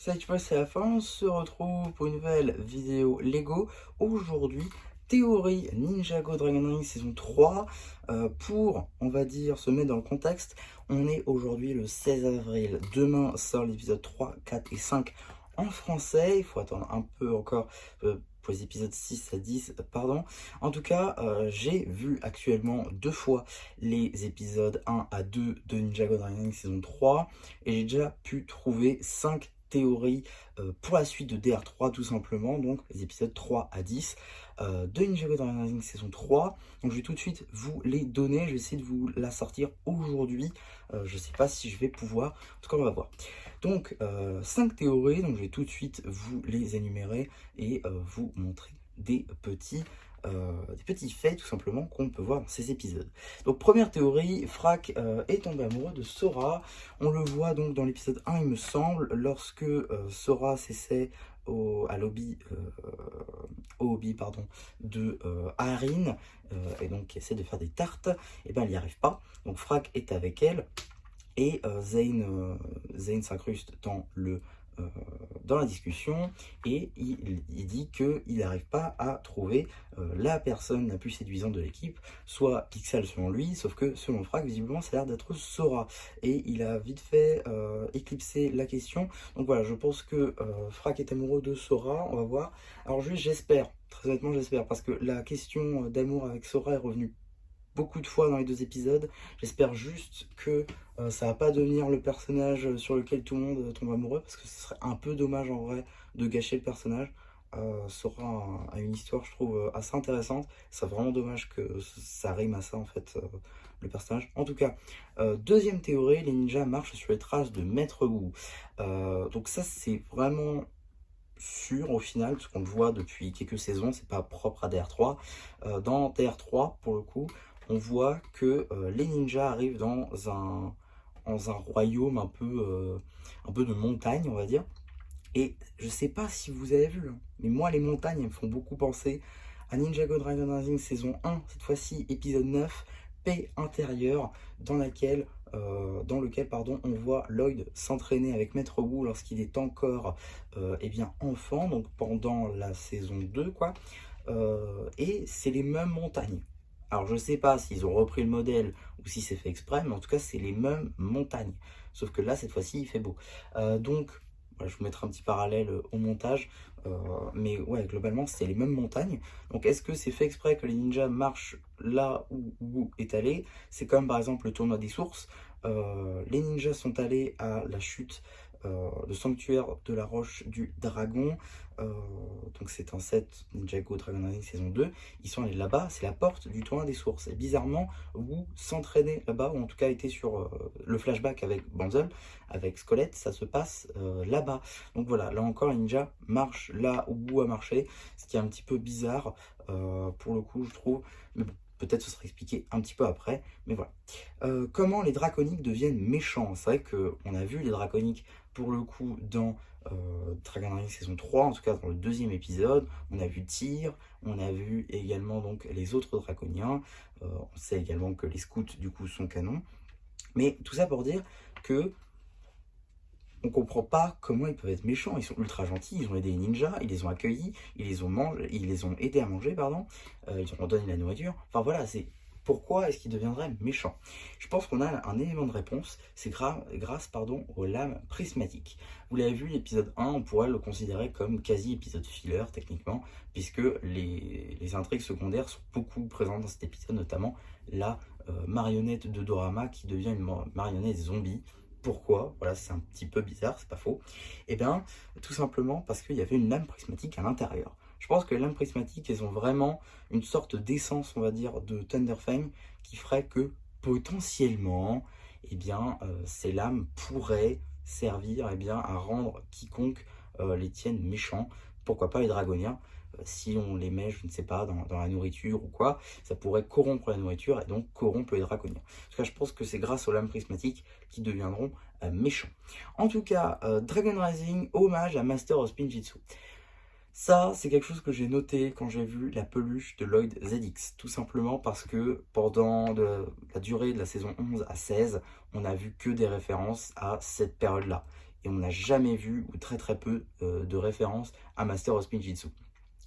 Cette fois c'est la fin, on se retrouve pour une nouvelle vidéo Lego. Aujourd'hui, théorie Ninjago Dragon Ring saison 3. Pour, on va dire, se mettre dans le contexte, on est aujourd'hui le 16 avril. Demain sort l'épisode 3, 4 et 5 en français. Il faut attendre un peu encore pour les épisodes 6 à 10, pardon. En tout cas, j'ai vu actuellement 2 fois les épisodes 1 à 2 de Ninjago Dragon Ring saison 3 et j'ai déjà pu trouver 5 théories pour la suite de DR3 tout simplement, donc les épisodes 3 à 10 de Ninjago Dragon Rising saison 3. Donc je vais tout de suite vous les donner, je vais essayer de vous la sortir aujourd'hui, je sais pas si je vais pouvoir, en tout cas on va voir. Donc 5 théories, donc je vais tout de suite vous les énumérer et vous montrer des petits faits tout simplement qu'on peut voir dans ces épisodes. Donc première théorie, Frack est tombé amoureux de Sora. On le voit donc dans l'épisode 1 il me semble, lorsque Sora s'essaie au hobby pardon, de Arin et donc qui essaie de faire des tartes, et ben elle n'y arrive pas. Donc Frack est avec elle et Zane s'incruste euh, dans la discussion et il dit qu'il n'arrive pas à trouver la personne la plus séduisante de l'équipe, soit Pixel selon lui, sauf que selon Frack, visiblement, ça a l'air d'être Sora. Et il a vite fait éclipser la question. Donc voilà, je pense que Frack est amoureux de Sora, on va voir. Alors juste, j'espère, très honnêtement, j'espère, parce que la question d'amour avec Sora est revenue beaucoup de fois dans les 2 épisodes. J'espère juste que ça va pas devenir le personnage sur lequel tout le monde tombe amoureux, parce que ce serait un peu dommage en vrai de gâcher le personnage. Sora a une histoire, je trouve, assez intéressante. C'est vraiment dommage que ça rime à ça, en fait, le personnage. En tout cas, deuxième théorie, les ninjas marchent sur les traces de Maître Wu. Donc ça, c'est vraiment sûr au final, parce qu'on le voit depuis quelques saisons, c'est pas propre à DR3. Dans DR3, pour le coup, on voit que les ninjas arrivent dans un royaume un peu de montagne, on va dire. Et je sais pas si vous avez vu, hein, mais moi les montagnes elles me font beaucoup penser à Ninjago Dragon Rising saison 1, cette fois-ci épisode 9, paix intérieure, dans lequel pardon, on voit Lloyd s'entraîner avec Maître Wu lorsqu'il est encore eh bien, enfant, donc pendant la saison 2 quoi. Et c'est les mêmes montagnes. Alors je sais pas s'ils ont repris le modèle ou si c'est fait exprès, mais en tout cas c'est les mêmes montagnes. Sauf que là cette fois-ci il fait beau. Donc voilà, je vous mettrai un petit parallèle au montage. Mais ouais, globalement, c'est les mêmes montagnes. Donc, est-ce que c'est fait exprès que les ninjas marchent là où Wu est allé? C'est comme par exemple le tournoi des sources. Les ninjas sont allés à la chute, le sanctuaire de la roche du dragon. Euh, donc, c'est un set Ninjago Dragon Rising saison 2. Ils sont allés là-bas, c'est la porte du tournoi des sources. Et bizarrement, Wu s'entraînait là-bas, ou en tout cas était sur le flashback avec Banzel, avec Scolette, ça se passe là-bas. Donc voilà, là encore, les ninjas marchent là où Wu a marché, ce qui est un petit peu bizarre pour le coup, je trouve. Mais bon, peut-être ce sera expliqué un petit peu après, mais voilà. Comment les draconiques deviennent méchants? C'est vrai qu'on a vu les draconiques pour le coup dans Dragon Ring saison 3, en tout cas dans le deuxième épisode. On a vu Tyr, on a vu également donc les autres draconiens. On sait également que les scouts du coup sont canons. Mais tout ça pour dire que on comprend pas comment ils peuvent être méchants. Ils sont ultra gentils, ils ont aidé les ninjas, ils les ont accueillis, ils les ont aidés à manger, pardon. Ils leur ont donné la nourriture. Enfin voilà, c'est pourquoi est-ce qu'ils deviendraient méchants? Je pense qu'on a un élément de réponse, c'est grâce pardon, aux lames prismatiques. Vous l'avez vu, l'épisode 1, on pourrait le considérer comme quasi-épisode filler, techniquement, puisque les intrigues secondaires sont beaucoup présentes dans cet épisode, notamment la marionnette de Dorama qui devient une marionnette zombie. Pourquoi? Voilà, c'est un petit peu bizarre, c'est pas faux. Et bien, tout simplement parce qu'il y avait une lame prismatique à l'intérieur. Je pense que les lames prismatiques, elles ont vraiment une sorte d'essence, on va dire, de Thunderfang qui ferait que potentiellement, eh bien, ces lames pourraient servir eh bien, à rendre quiconque les tienne méchants. Pourquoi pas les dragoniens? Si on les met, je ne sais pas, dans la nourriture ou quoi, ça pourrait corrompre la nourriture et donc corrompre les draconiens. En tout cas, je pense que c'est grâce aux lames prismatiques qui deviendront méchants. En tout cas, Dragon Rising, hommage à Master of Spinjitzu. Ça, c'est quelque chose que j'ai noté quand j'ai vu la peluche de Lloyd ZX. Tout simplement parce que pendant la durée de la saison 11 à 16, on n'a vu que des références à cette période-là. et on n'a jamais vu, ou très très peu, de références à Master of Spinjitzu.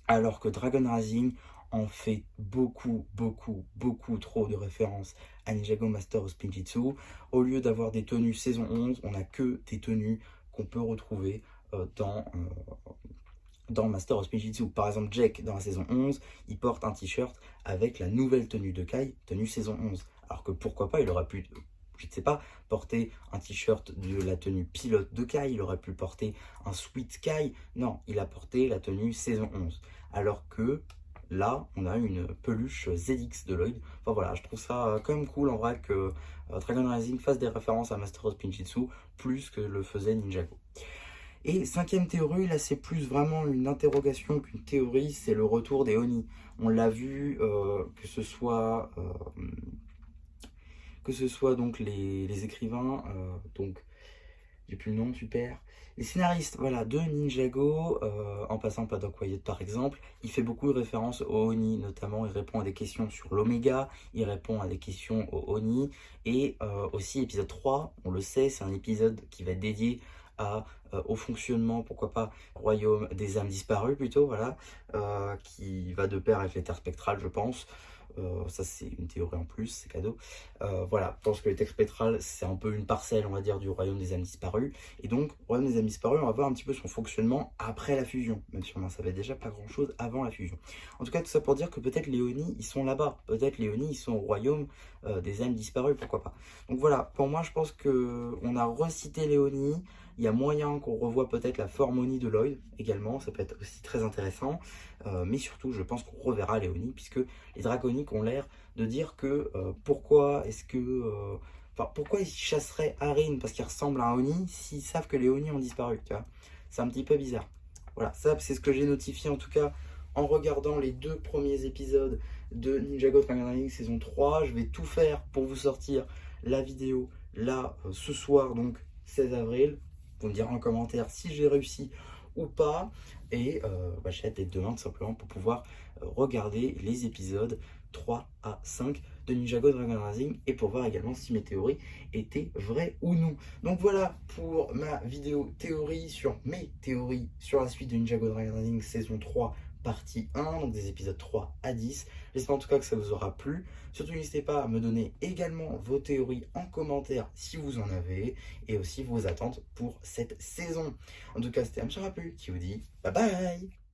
Alors que Dragon Rising en fait beaucoup, beaucoup, beaucoup trop de références à Ninjago Master of Spinjitzu. Au lieu d'avoir des tenues saison 11, on n'a que des tenues qu'on peut retrouver dans Master of Spinjitzu. Par exemple, Jack, dans la saison 11, il porte un t-shirt avec la nouvelle tenue de Kai, tenue saison 11. Alors que pourquoi pas, il aurait pu, je ne sais pas, porter un t-shirt de la tenue pilote de Kai, il aurait pu porter un sweat Kai. Non, il a porté la tenue saison 11. Alors que là, on a une peluche ZX de Lloyd. Enfin voilà, je trouve ça quand même cool en vrai que Dragon Rising fasse des références à Master of Spinjitzu plus que le faisait Ninjago. Et cinquième théorie, là c'est plus vraiment une interrogation qu'une théorie, c'est le retour des Oni. On l'a vu, que ce soit donc les écrivains, donc j'ai plus le nom, super. Les scénaristes, voilà, de Ninjago, en passant par Doc Wyatt par exemple, il fait beaucoup de références aux Oni, notamment il répond à des questions sur l'Oméga, il répond à des questions aux Oni, et aussi épisode 3, on le sait, c'est un épisode qui va être dédié au fonctionnement, pourquoi pas, royaume des âmes disparues plutôt, voilà, qui va de pair avec les terres spectrales, je pense. Ça c'est une théorie en plus, c'est cadeau. Voilà, je pense que les terres spectrales c'est un peu une parcelle, on va dire, du royaume des âmes disparues. Et donc, royaume des âmes disparues, on va voir un petit peu son fonctionnement après la fusion, même si on n'en savait déjà pas grand chose avant la fusion. En tout cas, tout ça pour dire que peut-être les Oni ils sont là-bas, peut-être les Oni ils sont au royaume des âmes disparues, pourquoi pas. Donc voilà, pour moi je pense que on a recité les Oni. Il y a moyen qu'on revoie peut-être la forme Oni de Lloyd également, ça peut être aussi très intéressant. Mais surtout, je pense qu'on reverra les Oni, puisque les draconiques ont l'air de dire que pourquoi est-ce que. Enfin, pourquoi ils chasseraient Harin parce qu'il ressemble à un Oni s'ils savent que les Oni ont disparu, tu vois. C'est un petit peu bizarre. Voilà, ça c'est ce que j'ai notifié en tout cas en regardant les 2 premiers épisodes de Ninjago Dragon Rising saison 3. Je vais tout faire pour vous sortir la vidéo là ce soir, donc 16 avril. Vous me direz en commentaire si j'ai réussi ou pas. Et j'ai hâte d'être demain tout simplement pour pouvoir regarder les épisodes 3 à 5 de Ninjago Dragon Rising et pour voir également si mes théories étaient vraies ou non. Donc voilà pour ma vidéo théorie sur mes théories sur la suite de Ninjago Dragon Rising saison 3 partie 1, donc des épisodes 3 à 10. J'espère en tout cas que ça vous aura plu. Surtout n'hésitez pas à me donner également vos théories en commentaire si vous en avez et aussi vos attentes pour cette saison. En tout cas, c'était Amcharapu qui vous dit bye bye.